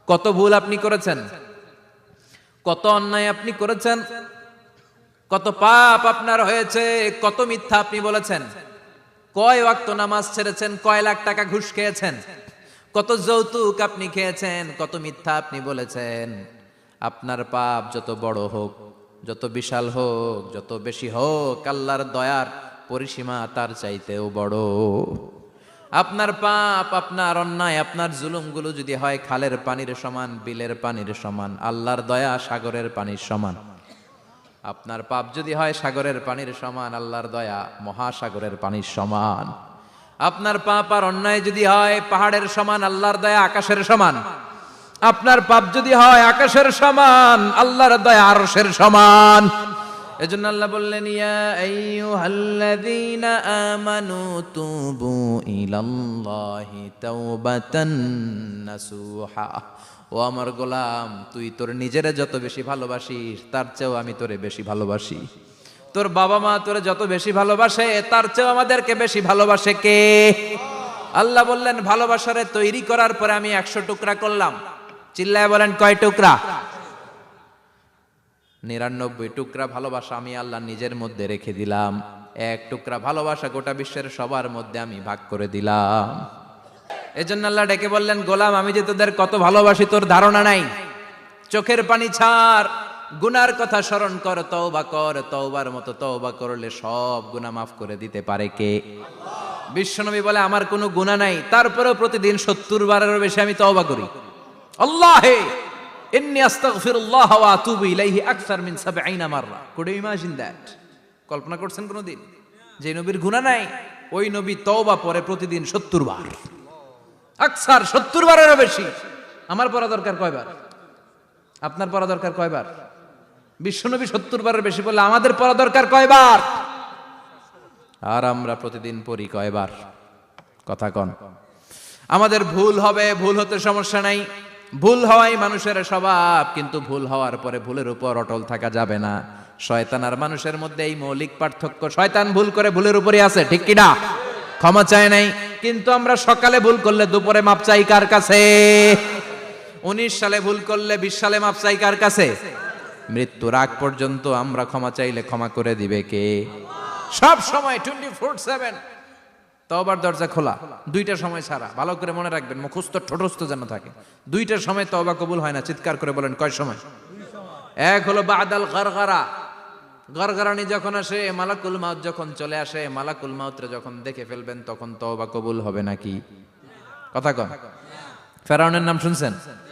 কত ভুল আপনি করেছেন, কত অন্যায় আপনি করেছেন, কত পাপ আপনার হয়েছে, কত মিথ্যা আপনি বলেছেন, কয় ওয়াক্ত নামাজ ছেড়েছেন, কয় লাখ টাকা ঘুষ খেয়েছেন, কত যৌতুক আপনি খেয়েছেন, কত মিথ্যা আপনি বলেছেন। আপনার পাপ যত বড় হোক, যত বিশাল হোক, যত বেশি হোক, আল্লাহর দয়ার পরিসীমা তার চাইতেও বড়। আপনার পাপ, আপনার অন্যায়, আপনার জুলুমগুলো যদি হয় খালের পানির সমান, বিলের পানির সমান, আল্লাহর দয়া সাগরের পানির সমান। আপনার পাপ যদি হয় সাগরের পানির সমান, আল্লাহর দয়া মহাসাগরের পানির সমান। আপনার পাপ আর অন্যায় যদি হয় পাহাড়ের সমান, আল্লাহর দয়া আকাশের সমান। আপনার পাপ যদি হয় আকাশের সমান, আল্লাহর দয়া আরশের সমান। এজন্য আল্লাহ বললেন, ইয়া আইয়ুহাল্লাযীনা আমানু তুবু ইলাল্লাহি তাওবাতান নাসুহা। ও আমার গোলাম, তুই তোর নিজেরে যত বেশি ভালোবাসিস তার চেয়েও আমি তোরে বেশি ভালোবাসি। তোর বাবা মা তোরে যত বেশি ভালোবাসে তার চেয়েও আমাদেরকে বেশি ভালোবাসে কে? আল্লাহ বললেন, ভালোবাসারে তৈরি করার পরে আমি 100 টুকরা করলাম। চিল্লায় বলেন, কয় টুকরা? 99 টুকরা ভালোবাসা আমি আল্লাহ নিজের মধ্যে রেখে দিলাম। 1 টুকরা ভালোবাসা গোটা বিশ্বের সবার মধ্যে আমি ভাগ করে দিলাম। এজন্য আল্লাহ ডেকে বললেন, গোলাম আমি যে তোদের কত ভালোবাসি তোর ধারণা নাই। চোখের পানি ছাড়, গুনার কথা স্মরণ কর, তওবা কর। তওবার মতো তওবা করলে সব গুনাহ মাফ করে দিতে পারে কে? বিশ্বনবী বলে, আমার কোনো গুনাহ নাই, তারপরেও প্রতিদিন 70 বারেরও বেশি আমি তওবা করি। আল্লাহে ইন্নী আস্তাগফিরুল্লাহ ওয়া আতুবু ইলাইহি আকসার মিন 70 মাররা। Could you imagine that? কল্পনা করছেন কোনদিন যে নবীর গুনাহ নাই, ওই নবী তওবা পড়ে প্রতিদিন 70 বার, আকসার 70 বারেরও বেশি। আমার পড়া দরকার কয়বার? আপনার পড়া দরকার কয়বার? বিশ্বনবী 70 বারের বেশি বললে আমাদের পড়া দরকার কয়বার? আর আমরা প্রতিদিন পড়ি কয়বার? কথা কন। আমাদের ভুল হবে, ভুল হতে সমস্যা নাই, ভুল হওয়াই মানুষের স্বভাব, কিন্তু ভুল হওয়ার পরে ভুলের উপর অটল থাকা যাবে না। শয়তান আর মানুষের মধ্যে এই মৌলিক পার্থক্য। শয়তান ভুল করে ভুলের উপরই আছে, ঠিক কি না? ক্ষমা চায় নাই, কিন্তু আমরা সকালে ভুল করলে দুপুরে মাপ চাই কার কাছে? 19 সালে ভুল করলে 20 সালে মাপ চাই কার কাছে? মৃত্যুর আগ পর্যন্ত আমরা ক্ষমা চাইলে ক্ষমা করে দিবে কে? সব সময় 24/7 তওবার দরজা খোলা, 2টা সময় ছাড়া। ভালো করে মনে রাখবেন, মুখস্থ ঠোঁটস্থ যেন থাকে। 2টার সময় তওবা কবুল হয় না। চিৎকার করে বলেন, কয় সময়? এক হলো বাদাল গরগরা, গরগরানি যখন আসে, মালাকুল মাউত যখন চলে আসে, মালাকুল মাউতরে যখন দেখে ফেলবেন তখন তওবা কবুল হবে নাকি? কথা কন। ফেরাউনের নাম শুনছেন?